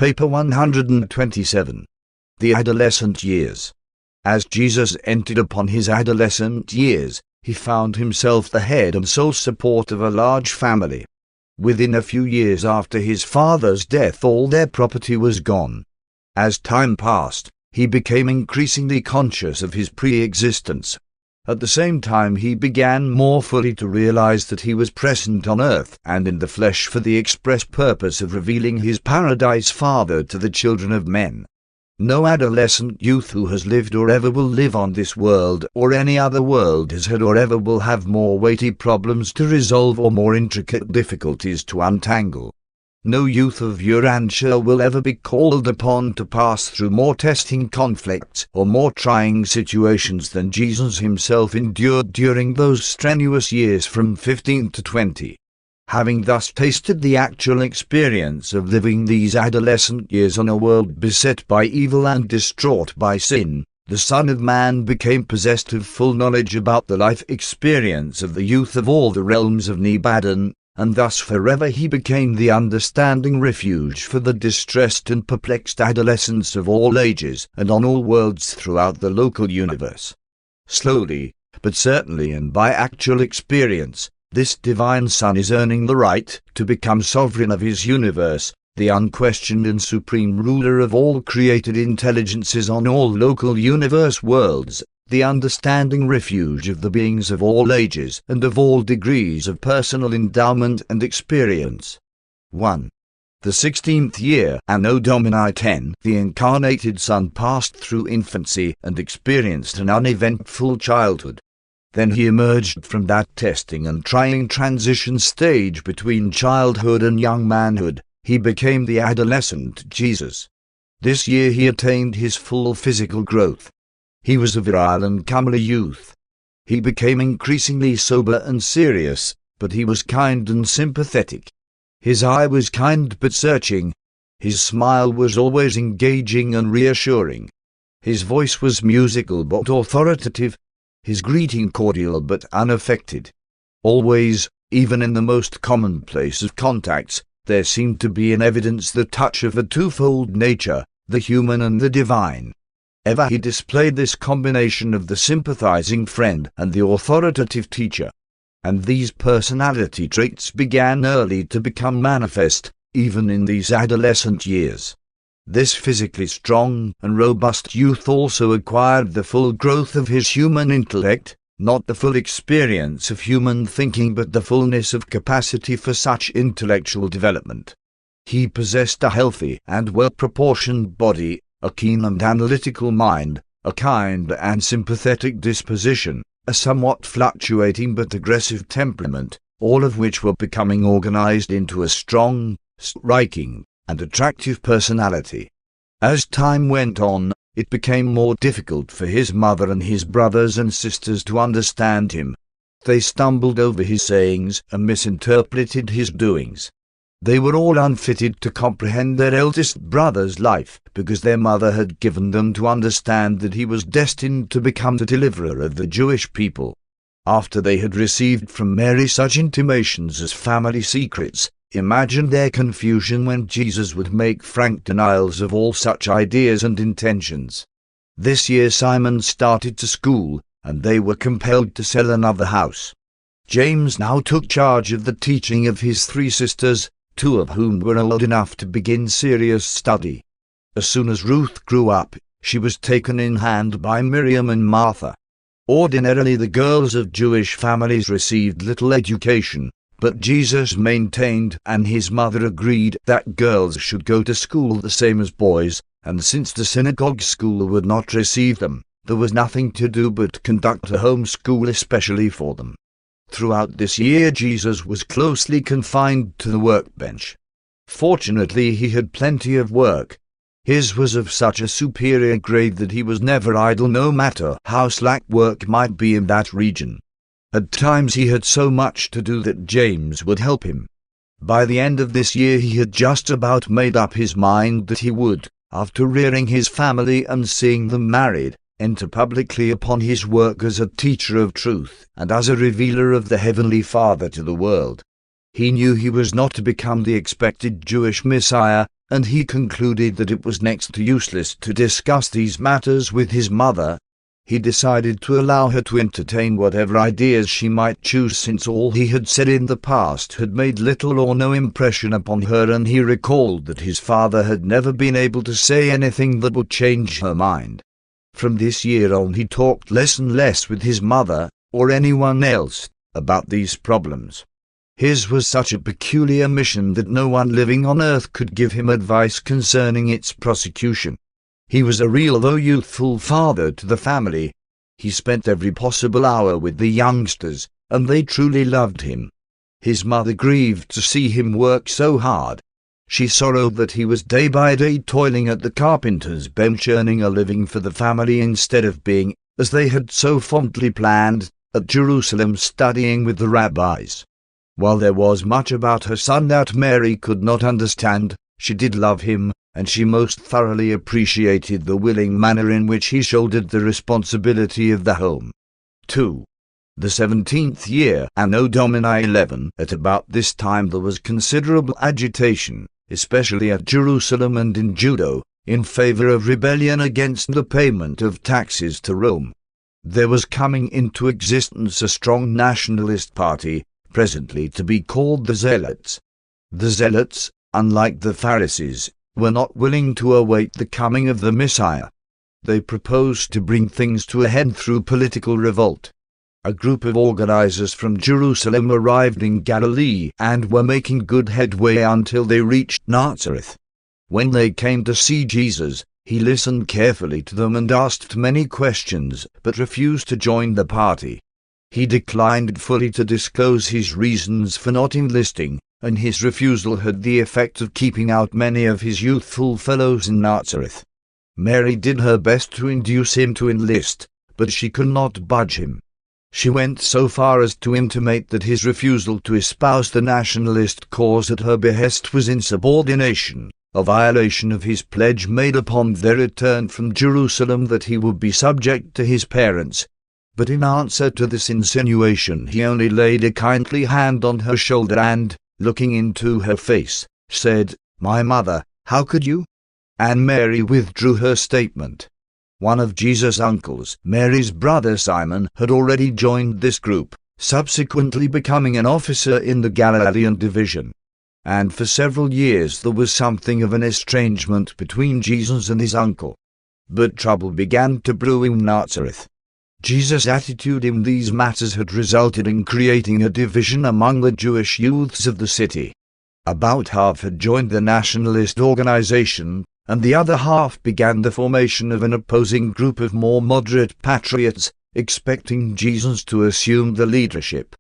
Paper 127. The Adolescent Years. As Jesus entered upon his adolescent years, he found himself the head and sole support of a large family. Within a few years after his father's death, all their property was gone. As time passed, he became increasingly conscious of his pre-existence. At the same time, he began more fully to realize that he was present on earth and in the flesh for the express purpose of revealing his paradise Father to the children of men. No adolescent youth who has lived or ever will live on this world or any other world has had or ever will have more weighty problems to resolve or more intricate difficulties to untangle. No youth of Urantia will ever be called upon to pass through more testing conflicts or more trying situations than Jesus himself endured during those strenuous years from 15 to 20. Having thus tasted the actual experience of living these adolescent years on a world beset by evil and distraught by sin, the Son of Man became possessed of full knowledge about the life experience of the youth of all the realms of Nebadan, and thus forever he became the understanding refuge for the distressed and perplexed adolescents of all ages and on all worlds throughout the local universe. Slowly, but certainly and by actual experience, this divine Son is earning the right to become sovereign of his universe, the unquestioned and supreme ruler of all created intelligences on all local universe worlds, the understanding refuge of the beings of all ages and of all degrees of personal endowment and experience. 1. The 16th year, Anno Domini 10, the incarnated Son passed through infancy and experienced an uneventful childhood. Then he emerged from that testing and trying transition stage between childhood and young manhood. He became the adolescent Jesus. This year he attained his full physical growth. He was a virile and comely youth. He became increasingly sober and serious, but he was kind and sympathetic. His eye was kind but searching. His smile was always engaging and reassuring. His voice was musical but authoritative. His greeting cordial but unaffected. Always, even in the most commonplace of contacts, there seemed to be in evidence the touch of a twofold nature, the human and the divine. Ever he displayed this combination of the sympathizing friend and the authoritative teacher. And these personality traits began early to become manifest, even in these adolescent years. This physically strong and robust youth also acquired the full growth of his human intellect, not the full experience of human thinking but the fullness of capacity for such intellectual development. He possessed a healthy and well-proportioned body, a keen and analytical mind, a kind and sympathetic disposition, a somewhat fluctuating but aggressive temperament, all of which were becoming organized into a strong, striking, and attractive personality. As time went on, it became more difficult for his mother and his brothers and sisters to understand him. They stumbled over his sayings and misinterpreted his doings. They were all unfitted to comprehend their eldest brother's life, because their mother had given them to understand that he was destined to become the deliverer of the Jewish people. After they had received from Mary such intimations as family secrets, imagine their confusion when Jesus would make frank denials of all such ideas and intentions. This year Simon started to school, and they were compelled to sell another house. James now took charge of the teaching of his three sisters, two of whom were old enough to begin serious study. As soon as Ruth grew up, she was taken in hand by Miriam and Martha. Ordinarily the girls of Jewish families received little education, but Jesus maintained and his mother agreed that girls should go to school the same as boys, and since the synagogue school would not receive them, there was nothing to do but conduct a home school especially for them. Throughout this year Jesus was closely confined to the workbench. Fortunately he had plenty of work. His was of such a superior grade that he was never idle no matter how slack work might be in that region. At times he had so much to do that James would help him. By the end of this year he had just about made up his mind that he would, after rearing his family and seeing them married, enter publicly upon his work as a teacher of truth and as a revealer of the Heavenly Father to the world. He knew he was not to become the expected Jewish Messiah, and he concluded that it was next to useless to discuss these matters with his mother. He decided to allow her to entertain whatever ideas she might choose, since all he had said in the past had made little or no impression upon her, and he recalled that his father had never been able to say anything that would change her mind. From this year on he talked less and less with his mother, or anyone else, about these problems. His was such a peculiar mission that no one living on earth could give him advice concerning its prosecution. He was a real though youthful father to the family. He spent every possible hour with the youngsters, and they truly loved him. His mother grieved to see him work so hard. She sorrowed that he was day by day toiling at the carpenter's bench, earning a living for the family instead of being, as they had so fondly planned, at Jerusalem studying with the rabbis. While there was much about her son that Mary could not understand, she did love him, and she most thoroughly appreciated the willing manner in which he shouldered the responsibility of the home. 2. The 17th year, Anno Domini 11. At about this time there was considerable agitation, especially at Jerusalem and in Judah, in favor of rebellion against the payment of taxes to Rome. There was coming into existence a strong nationalist party, presently to be called the Zealots. The Zealots, unlike the Pharisees, were not willing to await the coming of the Messiah. They proposed to bring things to a head through political revolt. A group of organizers from Jerusalem arrived in Galilee and were making good headway until they reached Nazareth. When they came to see Jesus, he listened carefully to them and asked many questions, but refused to join the party. He declined fully to disclose his reasons for not enlisting, and his refusal had the effect of keeping out many of his youthful fellows in Nazareth. Mary did her best to induce him to enlist, but she could not budge him. She went so far as to intimate that his refusal to espouse the nationalist cause at her behest was insubordination, a violation of his pledge made upon their return from Jerusalem that he would be subject to his parents. But in answer to this insinuation he only laid a kindly hand on her shoulder and, looking into her face, said, "My mother, how could you?" And Mary withdrew her statement. One of Jesus' uncles, Mary's brother Simon, had already joined this group, subsequently becoming an officer in the Galilean division. And for several years there was something of an estrangement between Jesus and his uncle. But trouble began to brew in Nazareth. Jesus' attitude in these matters had resulted in creating a division among the Jewish youths of the city. About half had joined the nationalist organization, and the other half began the formation of an opposing group of more moderate patriots, expecting Jesus to assume the leadership.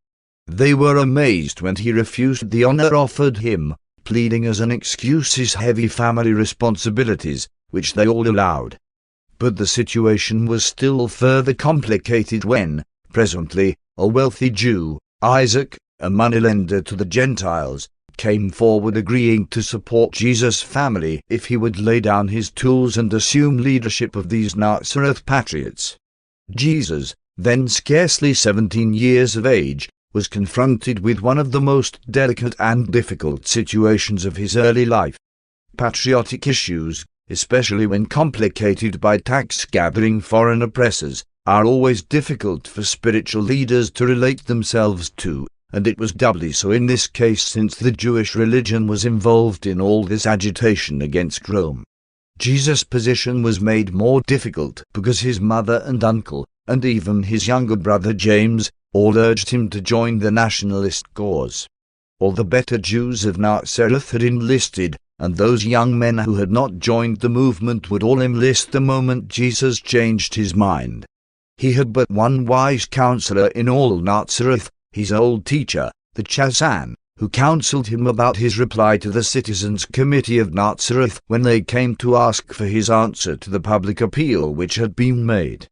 They were amazed when he refused the honor offered him, pleading as an excuse his heavy family responsibilities, which they all allowed. But the situation was still further complicated when, presently, a wealthy Jew, Isaac, a moneylender to the Gentiles, came forward agreeing to support Jesus' family if he would lay down his tools and assume leadership of these Nazareth patriots. Jesus, then scarcely 17 years of age, was confronted with one of the most delicate and difficult situations of his early life. Patriotic issues, especially when complicated by tax-gathering foreign oppressors, are always difficult for spiritual leaders to relate themselves to, and it was doubly so in this case since the Jewish religion was involved in all this agitation against Rome. Jesus' position was made more difficult because his mother and uncle, and even his younger brother James, all urged him to join the nationalist cause. All the better Jews of Nazareth had enlisted, and those young men who had not joined the movement would all enlist the moment Jesus changed his mind. He had but one wise counselor in all Nazareth, his old teacher, the Chassan, who counseled him about his reply to the Citizens' Committee of Nazareth when they came to ask for his answer to the public appeal which had been made.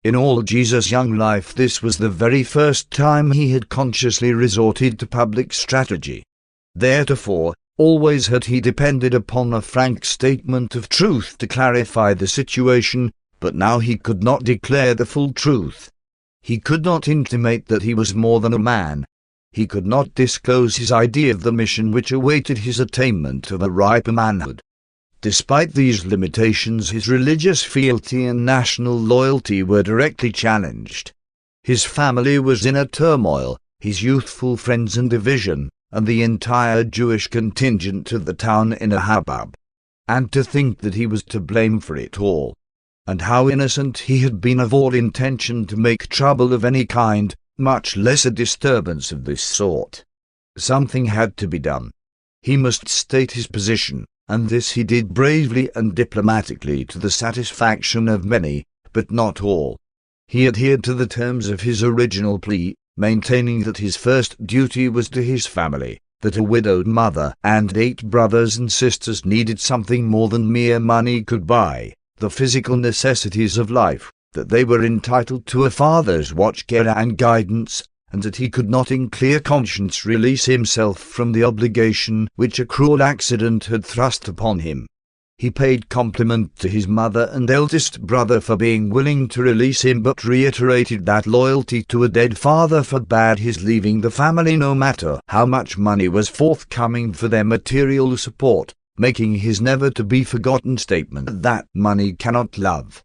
In all Jesus' young life this was the very first time he had consciously resorted to public strategy. Theretofore, always had he depended upon a frank statement of truth to clarify the situation, but now he could not declare the full truth. He could not intimate that he was more than a man. He could not disclose his idea of the mission which awaited his attainment of a ripe manhood. Despite these limitations, his religious fealty and national loyalty were directly challenged. His family was in a turmoil, his youthful friends in division, and the entire Jewish contingent of the town in a hubbub. And to think that he was to blame for it all. And how innocent he had been of all intention to make trouble of any kind, much less a disturbance of this sort. Something had to be done. He must state his position, and this he did bravely and diplomatically to the satisfaction of many, but not all. He adhered to the terms of his original plea, maintaining that his first duty was to his family, that a widowed mother and 8 brothers and sisters needed something more than mere money could buy, the physical necessities of life, that they were entitled to a father's watch care and guidance, and that he could not in clear conscience release himself from the obligation which a cruel accident had thrust upon him. He paid compliment to his mother and eldest brother for being willing to release him, but reiterated that loyalty to a dead father forbade his leaving the family no matter how much money was forthcoming for their material support, making his never-to-be-forgotten statement that money cannot love.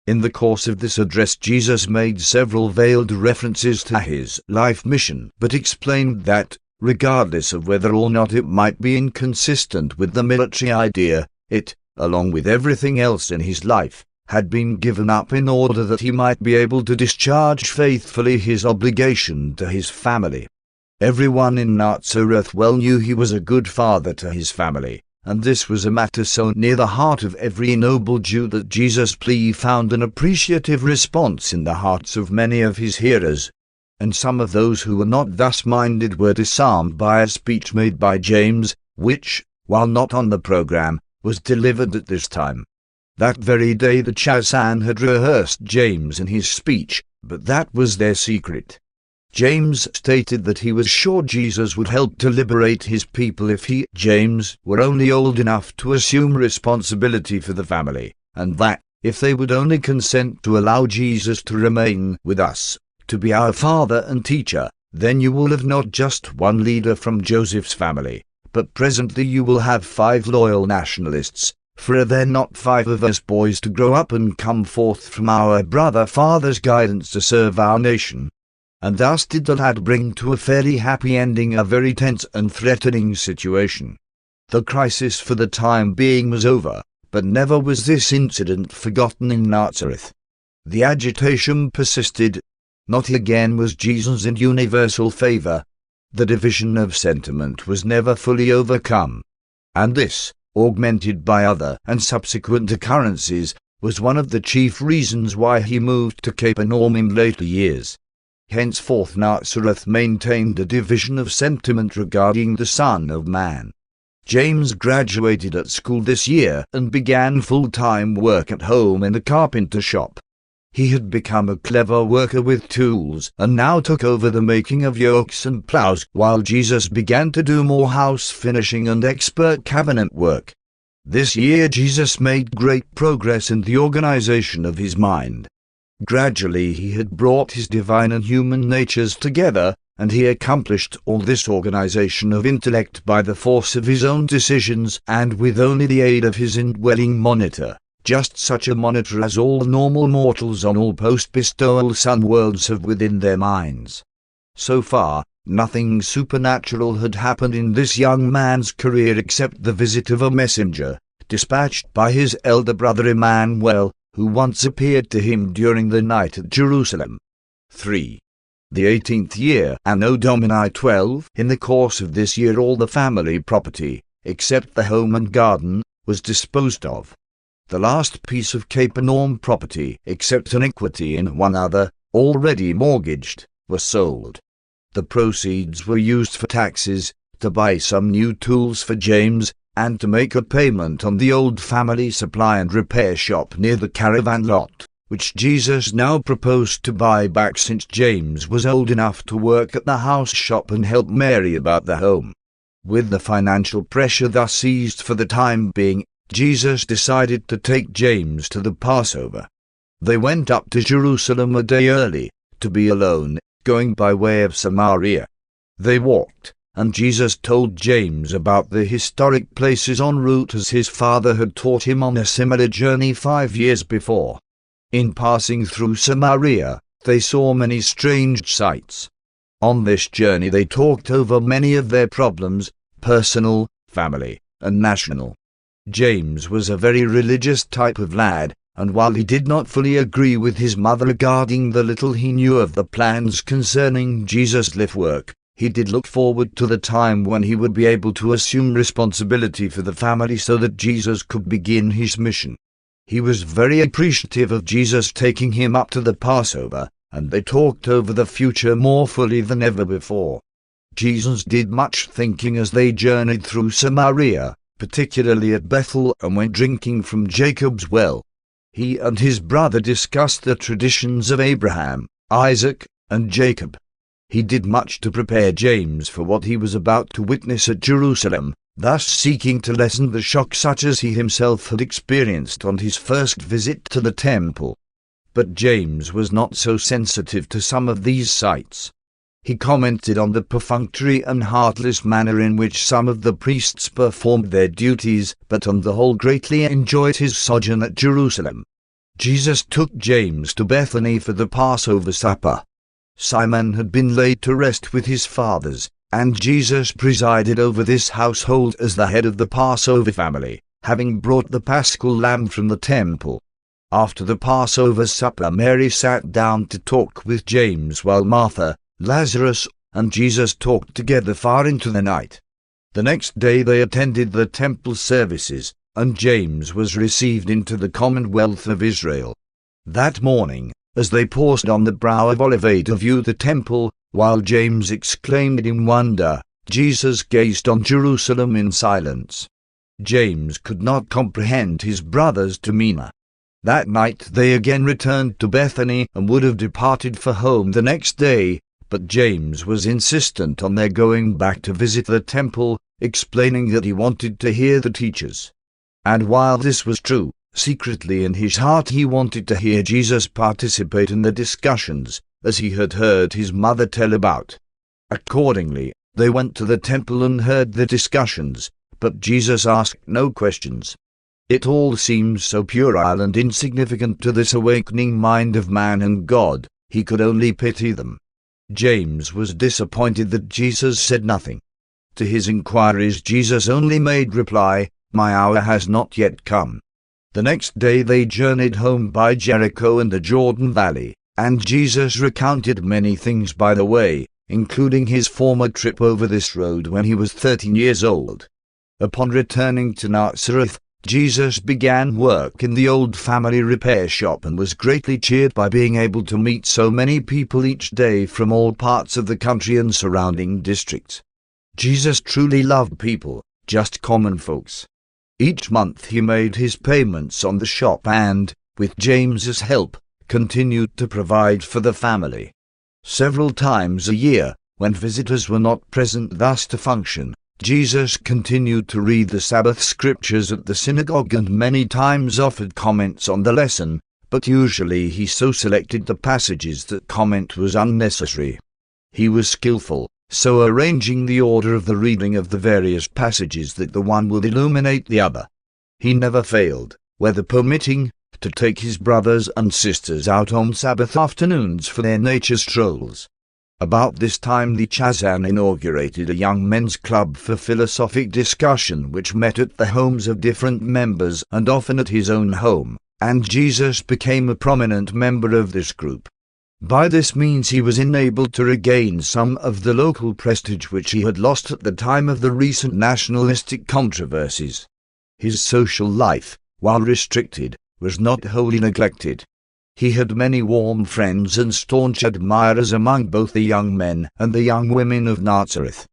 In the course of this address, Jesus made several veiled references to his life mission, but explained that, regardless of whether or not it might be inconsistent with the military idea, it, along with everything else in his life, had been given up in order that he might be able to discharge faithfully his obligation to his family. Everyone in Nazareth well knew he was a good father to his family, and this was a matter so near the heart of every noble Jew that Jesus' plea found an appreciative response in the hearts of many of his hearers, and some of those who were not thus minded were disarmed by a speech made by James, which, while not on the program, was delivered at this time. That very day the Chasan had rehearsed James in his speech, but that was their secret. James stated that he was sure Jesus would help to liberate his people if he, James, were only old enough to assume responsibility for the family, and that, if they would only consent to allow Jesus to remain with us, to be our father and teacher, then you will have not just one leader from Joseph's family, but presently you will have 5 loyal nationalists, for are there not 5 of us boys to grow up and come forth from our brother father's guidance to serve our nation? And thus did the lad bring to a fairly happy ending a very tense and threatening situation. The crisis for the time being was over, but never was this incident forgotten in Nazareth. The agitation persisted. Not again was Jesus in universal favor. The division of sentiment was never fully overcome. And this, augmented by other and subsequent occurrences, was one of the chief reasons why he moved to Capernaum in later years. Henceforth Nazareth maintained a division of sentiment regarding the Son of Man. James graduated at school this year and began full-time work at home in a carpenter shop. He had become a clever worker with tools and now took over the making of yokes and plows, while Jesus began to do more house finishing and expert cabinet work. This year Jesus made great progress in the organization of his mind. Gradually he had brought his divine and human natures together, and he accomplished all this organization of intellect by the force of his own decisions and with only the aid of his indwelling monitor, just such a monitor as all normal mortals on all post-bestowal sun worlds have within their minds. So far, nothing supernatural had happened in this young man's career except the visit of a messenger, dispatched by his elder brother Emmanuel, who once appeared to him during the night at Jerusalem. 3. The 18th year, Anno Domini 12, in the course of this year all the family property, except the home and garden, was disposed of. The last piece of Capernaum property, except an equity in one other, already mortgaged, was sold. The proceeds were used for taxes, to buy some new tools for James, and to make a payment on the old family supply and repair shop near the caravan lot, which Jesus now proposed to buy back since James was old enough to work at the house shop and help Mary about the home. With the financial pressure thus eased for the time being, Jesus decided to take James to the Passover. They went up to Jerusalem a day early, to be alone, going by way of Samaria. They walked, and Jesus told James about the historic places en route as his father had taught him on a similar journey 5 years before. In passing through Samaria, they saw many strange sights. On this journey they talked over many of their problems, personal, family, and national. James was a very religious type of lad, and while he did not fully agree with his mother regarding the little he knew of the plans concerning Jesus' life work, he did look forward to the time when he would be able to assume responsibility for the family so that Jesus could begin his mission. He was very appreciative of Jesus taking him up to the Passover, and they talked over the future more fully than ever before. Jesus did much thinking as they journeyed through Samaria, particularly at Bethel, and went drinking from Jacob's well. He and his brother discussed the traditions of Abraham, Isaac, and Jacob. He did much to prepare James for what he was about to witness at Jerusalem, thus seeking to lessen the shock such as he himself had experienced on his first visit to the temple. But James was not so sensitive to some of these sights. He commented on the perfunctory and heartless manner in which some of the priests performed their duties, but on the whole greatly enjoyed his sojourn at Jerusalem. Jesus took James to Bethany for the Passover supper. Simon had been laid to rest with his fathers, and Jesus presided over this household as the head of the Passover family, having brought the paschal lamb from the temple. After the Passover supper, Mary sat down to talk with James while Martha, Lazarus, and Jesus talked together far into the night. The next day they attended the temple services, and James was received into the commonwealth of Israel. That morning, as they paused on the brow of Olivet to view the temple, while James exclaimed in wonder, Jesus gazed on Jerusalem in silence. James could not comprehend his brother's demeanor. That night they again returned to Bethany and would have departed for home the next day, but James was insistent on their going back to visit the temple, explaining that he wanted to hear the teachers. And while this was true, secretly in his heart he wanted to hear Jesus participate in the discussions, as he had heard his mother tell about. Accordingly, they went to the temple and heard the discussions, but Jesus asked no questions. It all seemed so puerile and insignificant to this awakening mind of man and God, he could only pity them. James was disappointed that Jesus said nothing. To his inquiries Jesus only made reply, "My hour has not yet come." The next day they journeyed home by Jericho and the Jordan Valley, and Jesus recounted many things by the way, including his former trip over this road when he was 13 years old. Upon returning to Nazareth, Jesus began work in the old family repair shop and was greatly cheered by being able to meet so many people each day from all parts of the country and surrounding districts. Jesus truly loved people, just common folks. Each month he made his payments on the shop and, with James's help, continued to provide for the family. Several times a year, when visitors were not present thus to function, Jesus continued to read the Sabbath scriptures at the synagogue and many times offered comments on the lesson, but usually he so selected the passages that comment was unnecessary. He was skillful, so arranging the order of the reading of the various passages that the one would illuminate the other. He never failed, weather permitting, to take his brothers and sisters out on Sabbath afternoons for their nature strolls. About this time the Chazan inaugurated a young men's club for philosophic discussion which met at the homes of different members and often at his own home, and Jesus became a prominent member of this group. By this means he was enabled to regain some of the local prestige which he had lost at the time of the recent nationalistic controversies. His social life, while restricted, was not wholly neglected. He had many warm friends and staunch admirers among both the young men and the young women of Nazareth.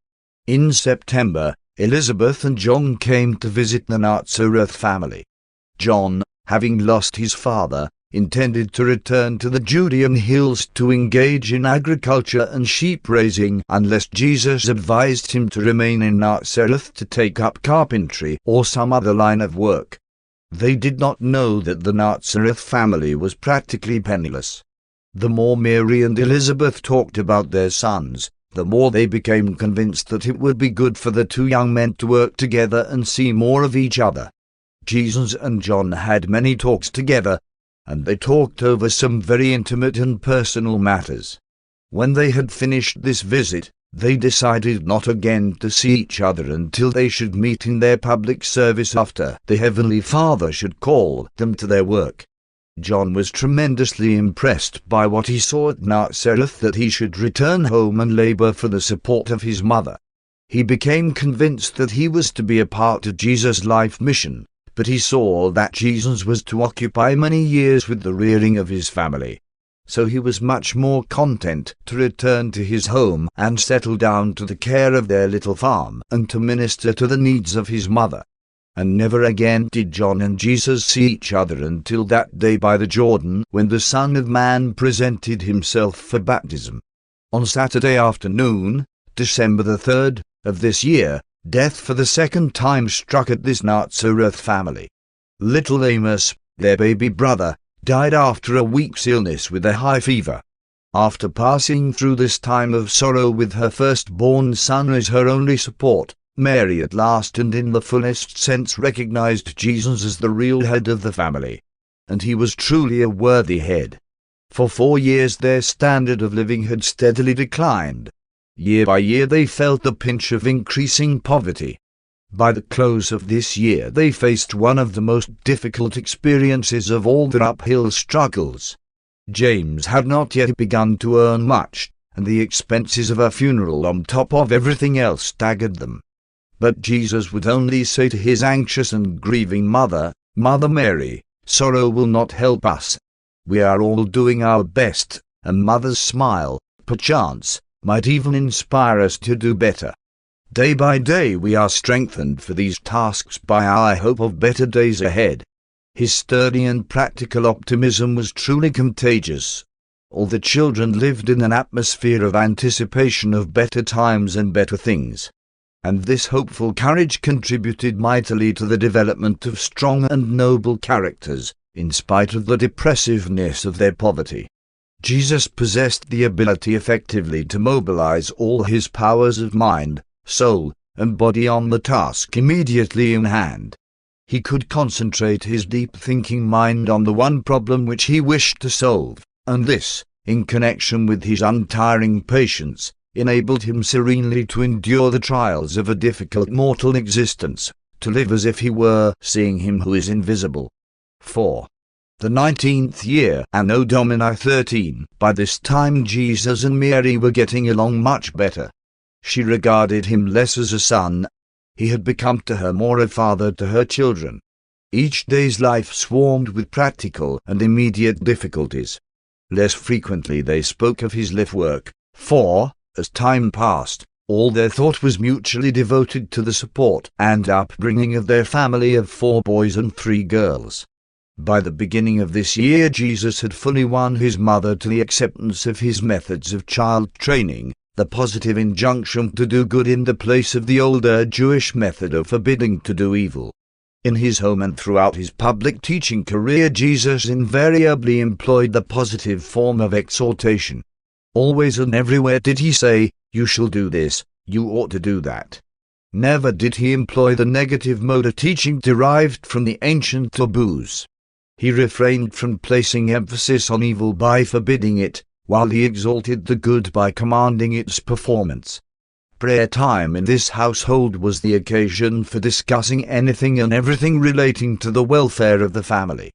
In September, Elizabeth and John came to visit the Nazareth family. John, having lost his father, intended to return to the Judean hills to engage in agriculture and sheep-raising unless Jesus advised him to remain in Nazareth to take up carpentry or some other line of work. They did not know that the Nazareth family was practically penniless. The more Mary and Elizabeth talked about their sons, the more they became convinced that it would be good for the two young men to work together and see more of each other. Jesus and John had many talks together, and they talked over some very intimate and personal matters. When they had finished this visit, they decided not again to see each other until they should meet in their public service after the Heavenly Father should call them to their work. John was tremendously impressed by what he saw at Nazareth, that he should return home and labor for the support of his mother. He became convinced that he was to be a part of Jesus' life mission, but he saw that Jesus was to occupy many years with the rearing of his family. So he was much more content to return to his home and settle down to the care of their little farm and to minister to the needs of his mother. And never again did John and Jesus see each other until that day by the Jordan, when the Son of Man presented himself for baptism. On Saturday afternoon, December the 3rd, of this year, death for the second time struck at this Nazareth family. Little Amos, their baby brother, died after a week's illness with a high fever. After passing through this time of sorrow with her firstborn son as her only support, Mary at last and in the fullest sense recognized Jesus as the real head of the family. And he was truly a worthy head. For 4 years their standard of living had steadily declined. Year by year they felt the pinch of increasing poverty. By the close of this year they faced one of the most difficult experiences of all their uphill struggles. James had not yet begun to earn much, and the expenses of a funeral on top of everything else staggered them. But Jesus would only say to his anxious and grieving mother, "Mother Mary, sorrow will not help us. We are all doing our best," and mother's smile, perchance, might even inspire us to do better. Day by day we are strengthened for these tasks by our hope of better days ahead. His sturdy and practical optimism was truly contagious. All the children lived in an atmosphere of anticipation of better times and better things. And this hopeful courage contributed mightily to the development of strong and noble characters, in spite of the depressiveness of their poverty. Jesus possessed the ability effectively to mobilize all his powers of mind, soul, and body on the task immediately in hand. He could concentrate his deep-thinking mind on the one problem which he wished to solve, and this, in connection with his untiring patience, enabled him serenely to endure the trials of a difficult mortal existence, to live as if he were seeing him who is invisible. 4. The 19th year, Anno Domini 13, by this time Jesus and Mary were getting along much better. She regarded him less as a son. He had become to her more a father to her children. Each day's life swarmed with practical and immediate difficulties. Less frequently they spoke of his life work, for, as time passed, all their thought was mutually devoted to the support and upbringing of their family of 4 boys and 3 girls. By the beginning of this year Jesus had fully won his mother to the acceptance of his methods of child training, the positive injunction to do good in the place of the older Jewish method of forbidding to do evil. In his home and throughout his public teaching career Jesus invariably employed the positive form of exhortation. Always and everywhere did he say, "You shall do this, you ought to do that." Never did he employ the negative mode of teaching derived from the ancient taboos. He refrained from placing emphasis on evil by forbidding it, while he exalted the good by commanding its performance. Prayer time in this household was the occasion for discussing anything and everything relating to the welfare of the family.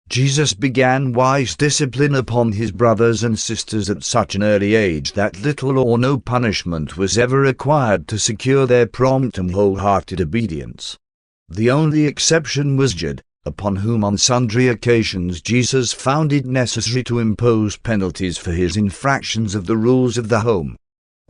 Jesus began wise discipline upon his brothers and sisters at such an early age that little or no punishment was ever required to secure their prompt and wholehearted obedience. The only exception was Jude, upon whom on sundry occasions Jesus found it necessary to impose penalties for his infractions of the rules of the home.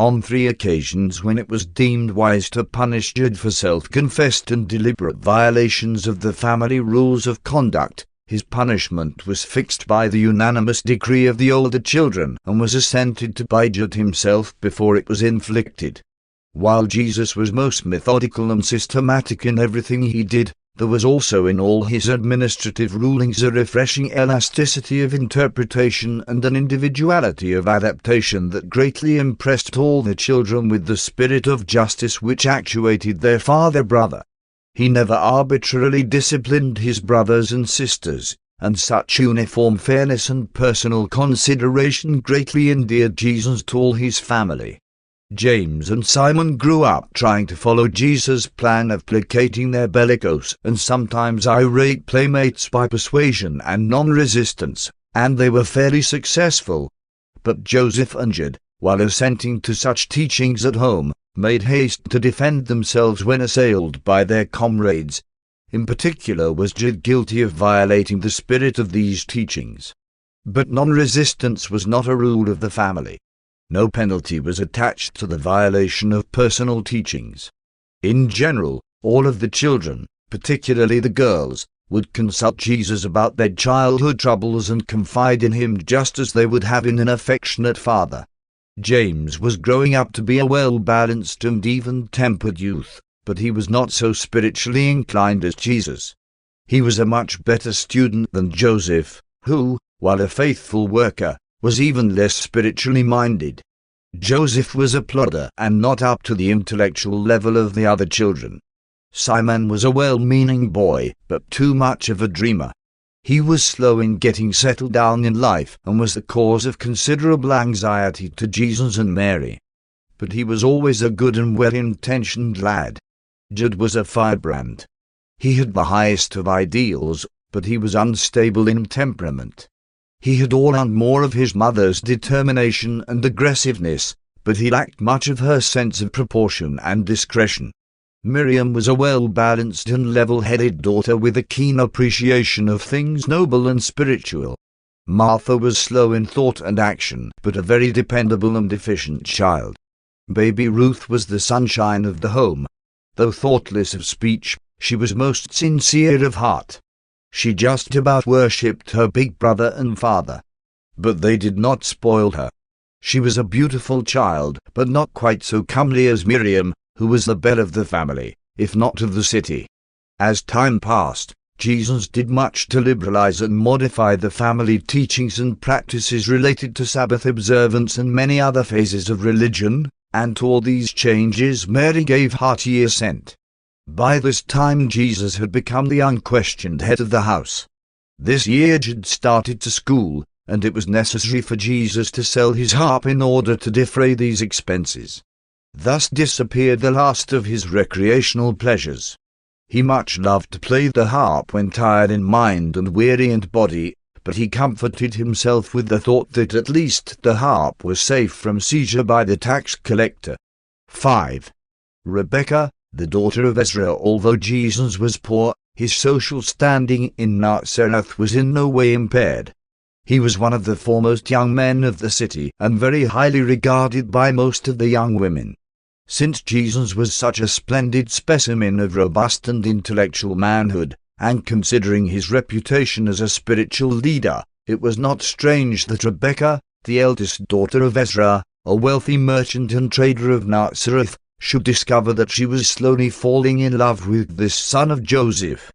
On 3 occasions when it was deemed wise to punish Jude for self-confessed and deliberate violations of the family rules of conduct, his punishment was fixed by the unanimous decree of the older children and was assented to by Jude himself before it was inflicted. While Jesus was most methodical and systematic in everything he did, there was also in all his administrative rulings a refreshing elasticity of interpretation and an individuality of adaptation that greatly impressed all the children with the spirit of justice which actuated their father-brother. He never arbitrarily disciplined his brothers and sisters, and such uniform fairness and personal consideration greatly endeared Jesus to all his family. James and Simon grew up trying to follow Jesus' plan of placating their bellicose and sometimes irate playmates by persuasion and non-resistance, and they were fairly successful. But Joseph and Jude, while assenting to such teachings at home, made haste to defend themselves when assailed by their comrades. In particular was Jude guilty of violating the spirit of these teachings. But non-resistance was not a rule of the family. No penalty was attached to the violation of personal teachings. In general, all of the children, particularly the girls, would consult Jesus about their childhood troubles and confide in him just as they would have in an affectionate father. James was growing up to be a well-balanced and even-tempered youth, but he was not so spiritually inclined as Jesus. He was a much better student than Joseph, who, while a faithful worker, was even less spiritually minded. Joseph was a plodder and not up to the intellectual level of the other children. Simon was a well-meaning boy, but too much of a dreamer. He was slow in getting settled down in life and was the cause of considerable anxiety to Jesus and Mary. But he was always a good and well-intentioned lad. Jude was a firebrand. He had the highest of ideals, but he was unstable in temperament. He had all and more of his mother's determination and aggressiveness, but he lacked much of her sense of proportion and discretion. Miriam was a well-balanced and level-headed daughter with a keen appreciation of things noble and spiritual. Martha was slow in thought and action, but a very dependable and efficient child. Baby Ruth was the sunshine of the home. Though thoughtless of speech, she was most sincere of heart. She just about worshipped her big brother and father. But they did not spoil her. She was a beautiful child, but not quite so comely as Miriam, who was the belle of the family, if not of the city. As time passed, Jesus did much to liberalize and modify the family teachings and practices related to Sabbath observance and many other phases of religion, and to all these changes Mary gave hearty assent. By this time Jesus had become the unquestioned head of the house. This year Jude started to school, and it was necessary for Jesus to sell his harp in order to defray these expenses. Thus disappeared the last of his recreational pleasures. He much loved to play the harp when tired in mind and weary in body, but he comforted himself with the thought that at least the harp was safe from seizure by the tax collector. 5. Rebekah, the daughter of Ezra. Although Jesus was poor, his social standing in Nazareth was in no way impaired. He was one of the foremost young men of the city and very highly regarded by most of the young women. Since Jesus was such a splendid specimen of robust and intellectual manhood, and considering his reputation as a spiritual leader, it was not strange that Rebekah, the eldest daughter of Ezra, a wealthy merchant and trader of Nazareth, should discover that she was slowly falling in love with this son of Joseph.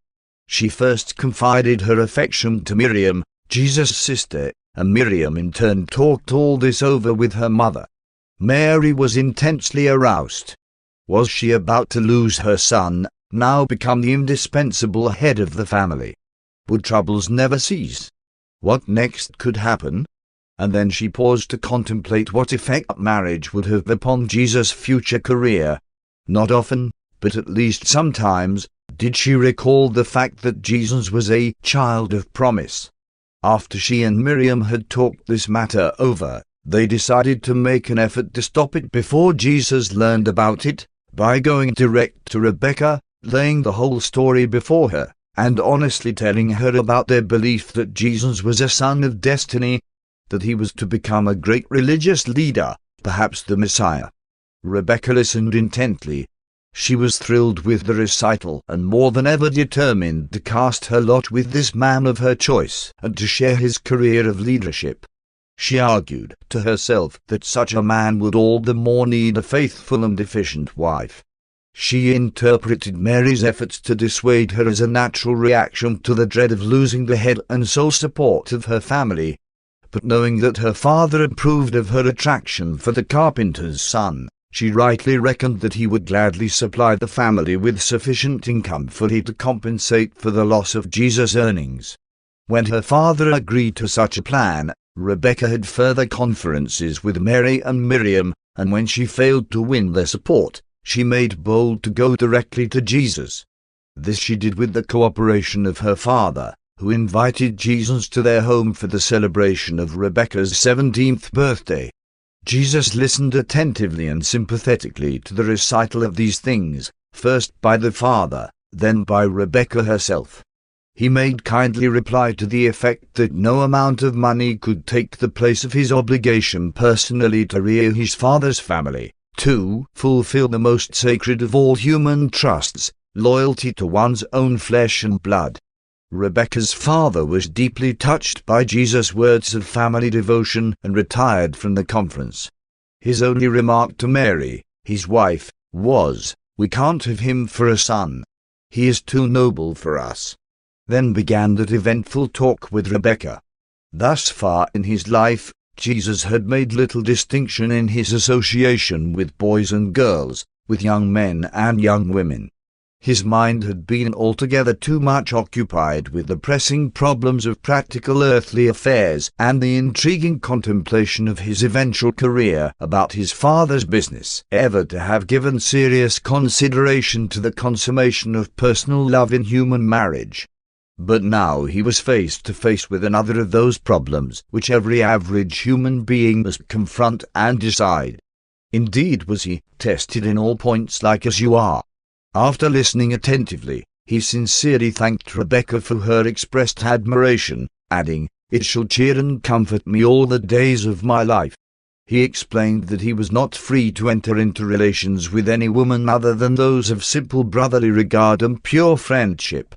She first confided her affection to Miriam, Jesus' sister, and Miriam in turn talked all this over with her mother. Mary was intensely aroused. Was she about to lose her son, now become the indispensable head of the family? Would troubles never cease? What next could happen? And then she paused to contemplate what effect marriage would have upon Jesus' future career. Not often, but at least sometimes, did she recall the fact that Jesus was a child of promise. After she and Miriam had talked this matter over, they decided to make an effort to stop it before Jesus learned about it, by going direct to Rebekah, laying the whole story before her, and honestly telling her about their belief that Jesus was a son of destiny, that he was to become a great religious leader, perhaps the Messiah. Rebekah listened intently. She was thrilled with the recital and more than ever determined to cast her lot with this man of her choice and to share his career of leadership. She argued to herself that such a man would all the more need a faithful and efficient wife. She interpreted Mary's efforts to dissuade her as a natural reaction to the dread of losing the head and sole support of her family. But knowing that her father approved of her attraction for the carpenter's son, she rightly reckoned that he would gladly supply the family with sufficient income fully to compensate for the loss of Jesus' earnings. When her father agreed to such a plan, Rebecca had further conferences with Mary and Miriam, and when she failed to win their support, she made bold to go directly to Jesus. This she did with the cooperation of her father, who invited Jesus to their home for the celebration of Rebecca's 17th birthday. Jesus listened attentively and sympathetically to the recital of these things, first by the father, then by Rebecca herself. He made kindly reply to the effect that no amount of money could take the place of his obligation personally to rear his father's family, to fulfill the most sacred of all human trusts, loyalty to one's own flesh and blood. Rebecca's father was deeply touched by Jesus' words of family devotion and retired from the conference. His only remark to Mary, his wife, was, "We can't have him for a son. He is too noble for us." Then began that eventful talk with Rebecca. Thus far in his life, Jesus had made little distinction in his association with boys and girls, with young men and young women. His mind had been altogether too much occupied with the pressing problems of practical earthly affairs and the intriguing contemplation of his eventual career about his father's business, ever to have given serious consideration to the consummation of personal love in human marriage. But now he was face to face with another of those problems which every average human being must confront and decide. Indeed was he, tested in all points like as you are. After listening attentively, he sincerely thanked Rebecca for her expressed admiration, adding, "It shall cheer and comfort me all the days of my life." He explained that he was not free to enter into relations with any woman other than those of simple brotherly regard and pure friendship.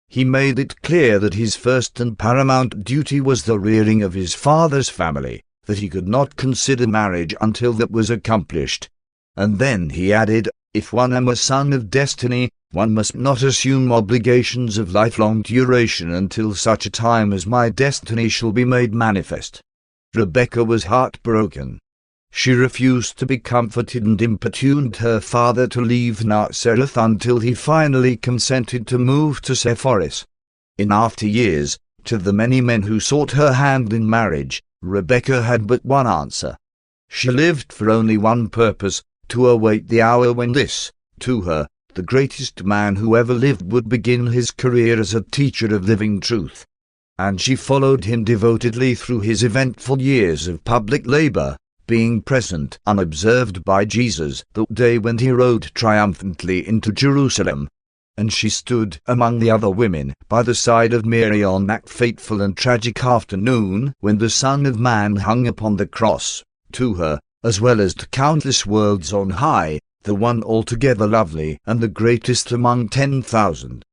He made it clear that his first and paramount duty was the rearing of his father's family, that he could not consider marriage until that was accomplished. And then he added, "If one am a son of destiny, one must not assume obligations of lifelong duration until such a time as my destiny shall be made manifest." Rebecca was heartbroken. She refused to be comforted and importuned her father to leave Nazareth until he finally consented to move to Sepphoris. In after years, to the many men who sought her hand in marriage, Rebecca had but one answer. She lived for only one purpose, to await the hour when this, to her, the greatest man who ever lived would begin his career as a teacher of living truth. And she followed him devotedly through his eventful years of public labor, being present unobserved by Jesus the day when he rode triumphantly into Jerusalem. And she stood among the other women by the side of Mary on that fateful and tragic afternoon when the Son of Man hung upon the cross. To her, as well as to countless worlds on high, the one altogether lovely and the greatest among 10,000.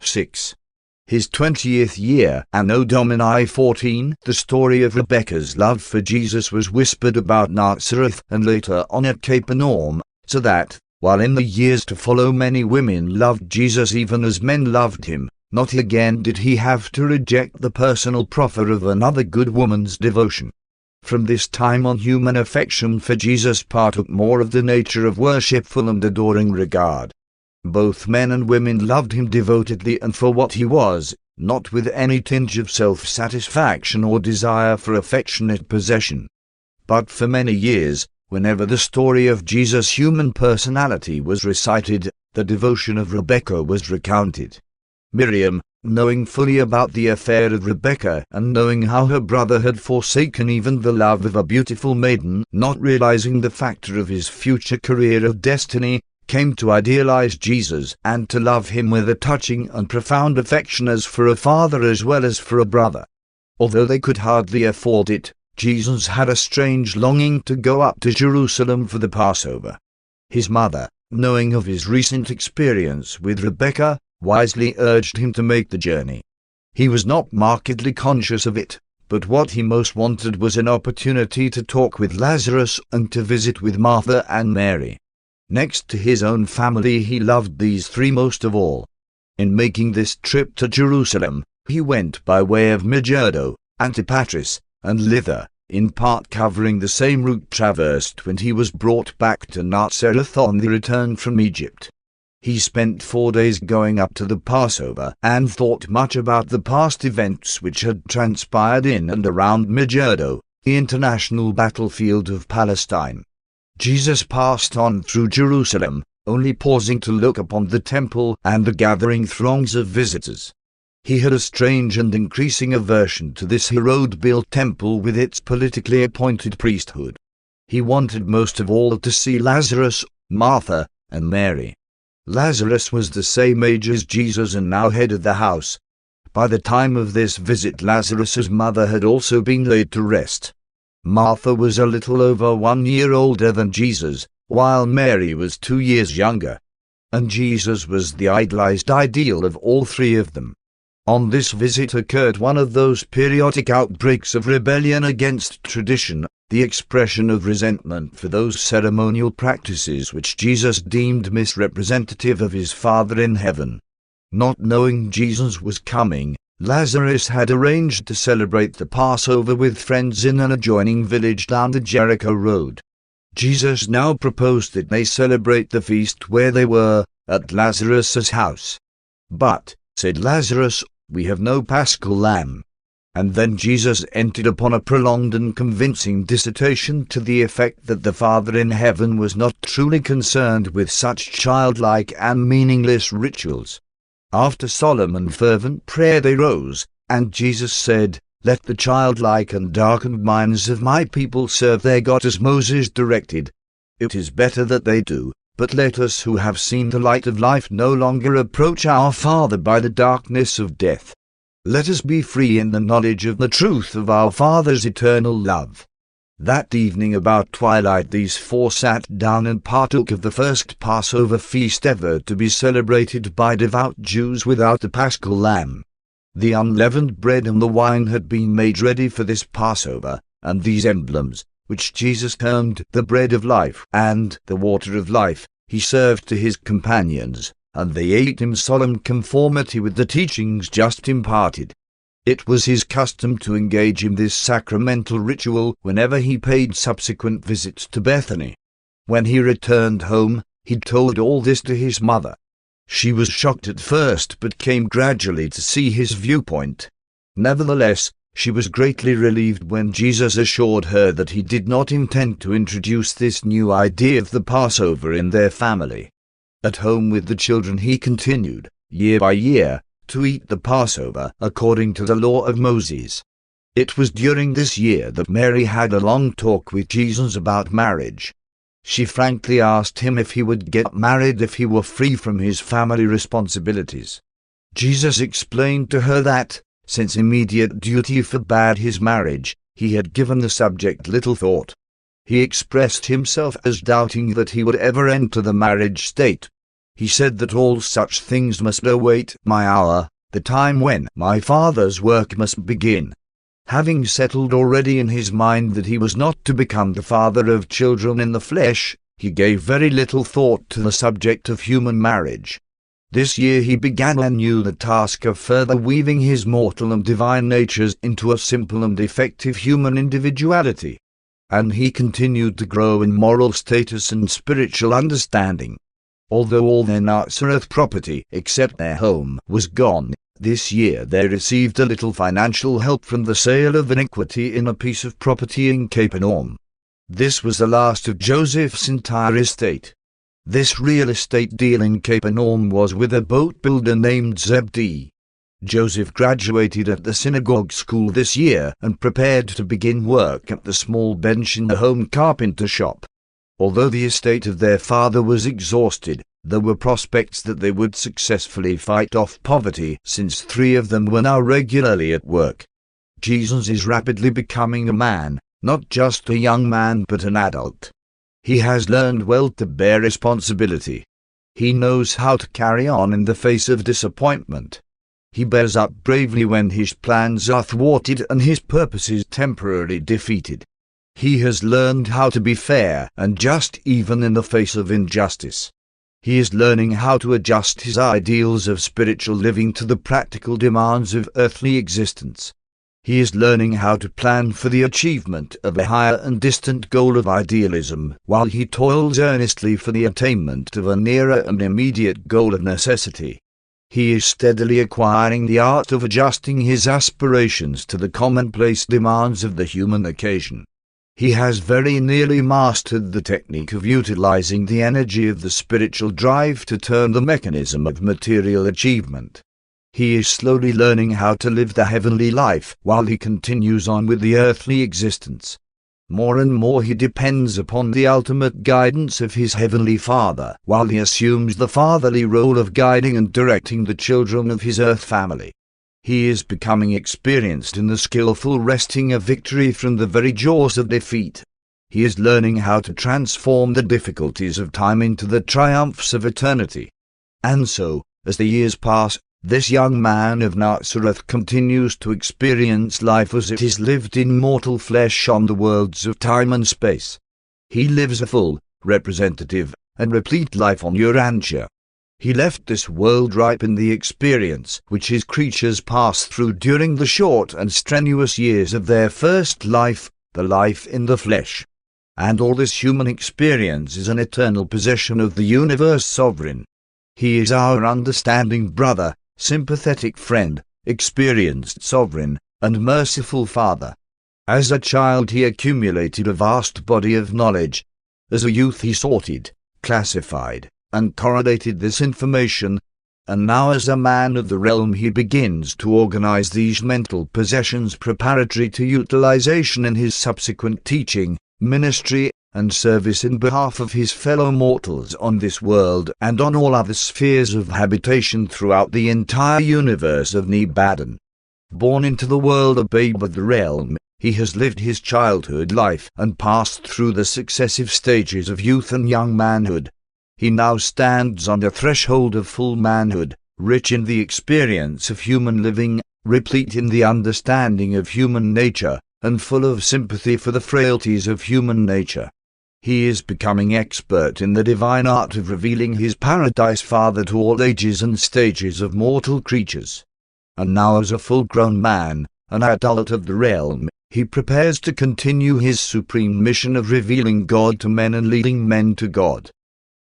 6. His 20th year, Anno Domini 14, the story of Rebecca's love for Jesus was whispered about Nazareth and later on at Capernaum, so that, while in the years to follow many women loved Jesus even as men loved him, not again did he have to reject the personal proffer of another good woman's devotion. From this time on, human affection for Jesus partook more of the nature of worshipful and adoring regard. Both men and women loved him devotedly and for what he was, not with any tinge of self-satisfaction or desire for affectionate possession. But for many years, whenever the story of Jesus' human personality was recited, the devotion of Rebecca was recounted. Miriam, knowing fully about the affair of Rebecca and knowing how her brother had forsaken even the love of a beautiful maiden, not realizing the factor of his future career of destiny, came to idealize Jesus and to love him with a touching and profound affection as for a father as well as for a brother. Although they could hardly afford it, Jesus had a strange longing to go up to Jerusalem for the Passover. His mother, knowing of his recent experience with Rebecca, wisely urged him to make the journey. He was not markedly conscious of it, but what he most wanted was an opportunity to talk with Lazarus and to visit with Martha and Mary. Next to his own family, he loved these three most of all. In making this trip to Jerusalem, he went by way of Megiddo, Antipatris, and Lydda, in part covering the same route traversed when he was brought back to Nazareth on the return from Egypt. He spent 4 days going up to the Passover and thought much about the past events which had transpired in and around Megiddo, the international battlefield of Palestine. Jesus passed on through Jerusalem, only pausing to look upon the temple and the gathering throngs of visitors. He had a strange and increasing aversion to this Herod-built temple with its politically appointed priesthood. He wanted most of all to see Lazarus, Martha, and Mary. Lazarus was the same age as Jesus and now head of the house. By the time of this visit, Lazarus's mother had also been laid to rest. Martha was a little over 1 year older than Jesus, while Mary was 2 years younger. And Jesus was the idolized ideal of all three of them. On this visit occurred one of those periodic outbreaks of rebellion against tradition, the expression of resentment for those ceremonial practices which Jesus deemed misrepresentative of his Father in heaven. Not knowing Jesus was coming, Lazarus had arranged to celebrate the Passover with friends in an adjoining village down the Jericho road. Jesus now proposed that they celebrate the feast where they were, at Lazarus's house. "But," said Lazarus, "we have no paschal lamb." And then Jesus entered upon a prolonged and convincing dissertation to the effect that the Father in heaven was not truly concerned with such childlike and meaningless rituals. After solemn and fervent prayer they rose, and Jesus said, "Let the childlike and darkened minds of my people serve their God as Moses directed. It is better that they do, but let us who have seen the light of life no longer approach our Father by the darkness of death. Let us be free in the knowledge of the truth of our Father's eternal love." That evening about twilight these four sat down and partook of the first Passover feast ever to be celebrated by devout Jews without the paschal lamb. The unleavened bread and the wine had been made ready for this Passover, and these emblems, which Jesus termed the bread of life and the water of life, he served to his companions, and they ate in solemn conformity with the teachings just imparted. It was his custom to engage in this sacramental ritual whenever he paid subsequent visits to Bethany. When he returned home, he told all this to his mother. She was shocked at first, but came gradually to see his viewpoint. Nevertheless, she was greatly relieved when Jesus assured her that he did not intend to introduce this new idea of the Passover in their family. At home with the children he continued, year by year, to eat the Passover according to the law of Moses. It was during this year that Mary had a long talk with Jesus about marriage. She frankly asked him if he would get married if he were free from his family responsibilities. Jesus explained to her that, since immediate duty forbade his marriage, he had given the subject little thought. He expressed himself as doubting that he would ever enter the marriage state. He said that all such things must await my hour, the time when my Father's work must begin. Having settled already in his mind that he was not to become the father of children in the flesh, he gave very little thought to the subject of human marriage. This year he began anew the task of further weaving his mortal and divine natures into a simple and effective human individuality. And he continued to grow in moral status and spiritual understanding. Although all their Nazareth property, except their home, was gone, this year they received a little financial help from the sale of an equity in a piece of property in Capernaum. This was the last of Joseph's entire estate. This real estate deal in Capernaum was with a boat builder named Zebedee. Joseph graduated at the synagogue school this year and prepared to begin work at the small bench in the home carpenter shop. Although the estate of their father was exhausted, there were prospects that they would successfully fight off poverty, since three of them were now regularly at work. Jesus is rapidly becoming a man, not just a young man but an adult. He has learned well to bear responsibility. He knows how to carry on in the face of disappointment. He bears up bravely when his plans are thwarted and his purposes temporarily defeated. He has learned how to be fair and just even in the face of injustice. He is learning how to adjust his ideals of spiritual living to the practical demands of earthly existence. He is learning how to plan for the achievement of a higher and distant goal of idealism, while he toils earnestly for the attainment of a nearer and immediate goal of necessity. He is steadily acquiring the art of adjusting his aspirations to the commonplace demands of the human occasion. He has very nearly mastered the technique of utilizing the energy of the spiritual drive to turn the mechanism of material achievement. He is slowly learning how to live the heavenly life while he continues on with the earthly existence. More and more he depends upon the ultimate guidance of his heavenly Father, while he assumes the fatherly role of guiding and directing the children of his earth family. He is becoming experienced in the skillful wresting of victory from the very jaws of defeat. He is learning how to transform the difficulties of time into the triumphs of eternity. And so, as the years pass, this young man of Nazareth continues to experience life as it is lived in mortal flesh on the worlds of time and space. He lives a full, representative, and replete life on Urantia. He left this world ripe in the experience which his creatures pass through during the short and strenuous years of their first life, the life in the flesh. And all this human experience is an eternal possession of the universe sovereign. He is our understanding brother, sympathetic friend, experienced sovereign, and merciful Father. As a child he accumulated a vast body of knowledge. As a youth he sorted, classified, and correlated this information, and now as a man of the realm he begins to organize these mental possessions preparatory to utilization in his subsequent teaching, ministry, and service in behalf of his fellow mortals on this world and on all other spheres of habitation throughout the entire universe of Nebadan. Born into the world a babe of the realm, he has lived his childhood life and passed through the successive stages of youth and young manhood. He now stands on the threshold of full manhood, rich in the experience of human living, replete in the understanding of human nature, and full of sympathy for the frailties of human nature. He is becoming expert in the divine art of revealing his Paradise Father to all ages and stages of mortal creatures. And now as a full-grown man, an adult of the realm, he prepares to continue his supreme mission of revealing God to men and leading men to God.